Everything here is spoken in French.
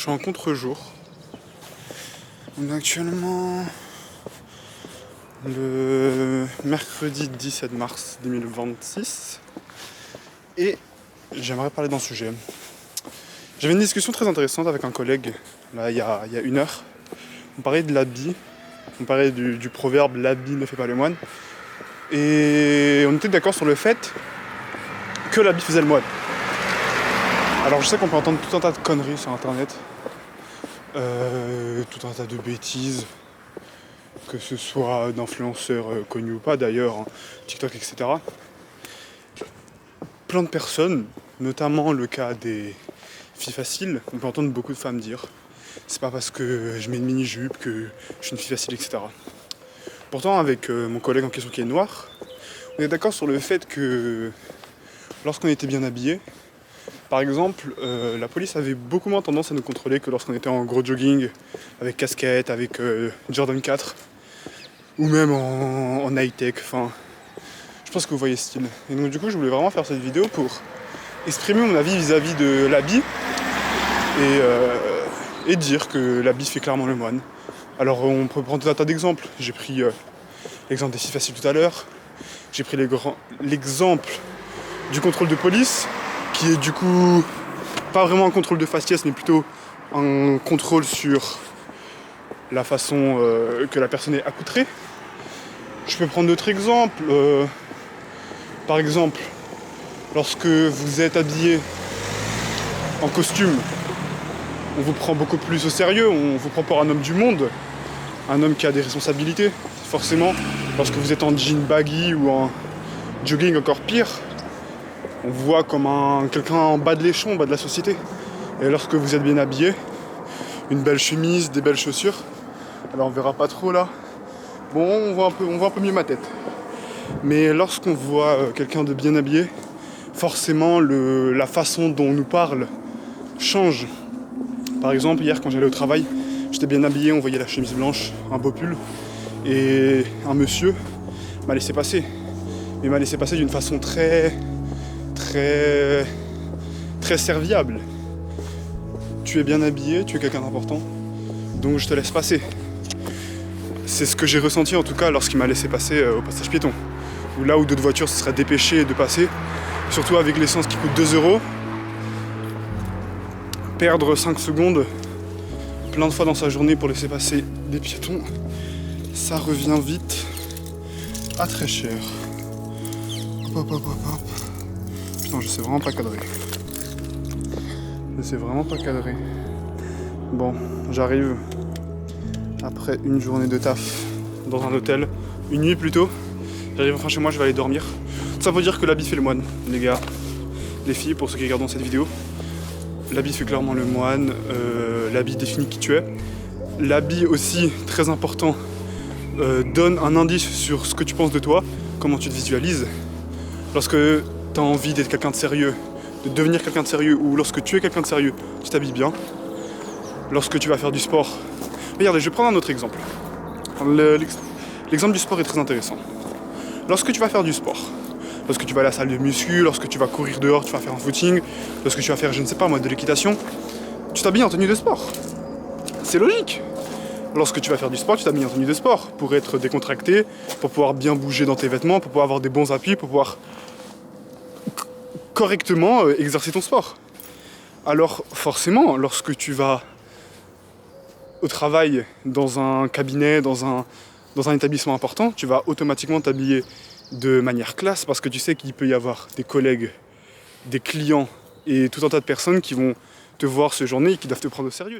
Je suis en contre-jour. On est actuellement le mercredi 17 mars 2026 et j'aimerais parler d'un sujet. J'avais une discussion très intéressante avec un collègue là, il y a une heure. On parlait de l'habit, on parlait du proverbe l'habit ne fait pas le moine. Et on était d'accord sur le fait que l'habit faisait le moine. Alors je sais qu'on peut entendre tout un tas de conneries sur internet, tout un tas de bêtises, que ce soit d'influenceurs connus ou pas d'ailleurs, hein, TikTok, etc. Plein de personnes, notamment le cas des filles faciles, on peut entendre beaucoup de femmes dire c'est pas parce que je mets une mini-jupe que je suis une fille facile, etc. Pourtant avec mon collègue en question qui est noir, on est d'accord sur le fait que lorsqu'on était bien habillé, par exemple, la police avait beaucoup moins tendance à nous contrôler que lorsqu'on était en gros jogging, avec casquette, avec Jordan 4, ou même en high-tech, enfin, je pense que vous voyez ce style. Et donc du coup, je voulais vraiment faire cette vidéo pour exprimer mon avis vis-à-vis de l'habit, et dire que l'habit fait clairement le moine. Alors on peut prendre tout un tas d'exemples. J'ai pris l'exemple des filles faciles tout à l'heure, j'ai pris l'exemple du contrôle de police, qui est du coup pas vraiment un contrôle de faciès, mais plutôt un contrôle sur la façon que la personne est accoutrée. Je peux prendre d'autres exemples. Par exemple, lorsque vous êtes habillé en costume, on vous prend beaucoup plus au sérieux, on vous prend pour un homme du monde, un homme qui a des responsabilités. Forcément, lorsque vous êtes en jean baggy ou en jogging encore pire, on vous voit comme quelqu'un en bas de l'échelon, en bas de la société. Et lorsque vous êtes bien habillé, une belle chemise, des belles chaussures, alors on verra pas trop là. Bon, on voit un peu mieux ma tête. Mais lorsqu'on voit quelqu'un de bien habillé, forcément la façon dont on nous parle change. Par exemple, hier quand j'allais au travail, j'étais bien habillé, on voyait la chemise blanche, un beau pull, et un monsieur m'a laissé passer. Mais m'a laissé passer d'une façon très serviable. Tu es bien habillé, tu es quelqu'un d'important, donc je te laisse passer. C'est ce que j'ai ressenti en tout cas lorsqu'il m'a laissé passer au passage piéton. Ou là où d'autres voitures se seraient dépêchées de passer, surtout avec l'essence qui coûte 2 €. Perdre 5 secondes plein de fois dans sa journée pour laisser passer des piétons, ça revient vite à très cher. Hop. Putain, je sais vraiment pas cadrer. Bon, j'arrive après une journée de taf dans un hôtel, une nuit plutôt. J'arrive enfin chez moi, je vais aller dormir. Ça veut dire que l'habit fait le moine, les gars. Les filles, pour ceux qui regardent cette vidéo. L'habit fait clairement le moine, l'habit définit qui tu es. L'habit aussi, très important, donne un indice sur ce que tu penses de toi, comment tu te visualises. Lorsque tu as envie d'être quelqu'un de sérieux, de devenir quelqu'un de sérieux, ou lorsque tu es quelqu'un de sérieux, tu t'habilles bien. Lorsque tu vas faire du sport, regardez, je vais prendre un autre exemple. L'exemple du sport est très intéressant. Lorsque tu vas faire du sport, lorsque tu vas à la salle de muscu, lorsque tu vas courir dehors, tu vas faire un footing, lorsque tu vas faire, je ne sais pas moi, de l'équitation, tu t'habilles en tenue de sport. C'est logique. Lorsque tu vas faire du sport, tu t'habilles en tenue de sport pour être décontracté, pour pouvoir bien bouger dans tes vêtements, pour pouvoir avoir des bons appuis, pour pouvoir correctement exercer ton sport. Alors forcément, lorsque tu vas au travail, dans un cabinet, dans un établissement important, tu vas automatiquement t'habiller de manière classe parce que tu sais qu'il peut y avoir des collègues, des clients et tout un tas de personnes qui vont te voir ce journée et qui doivent te prendre au sérieux.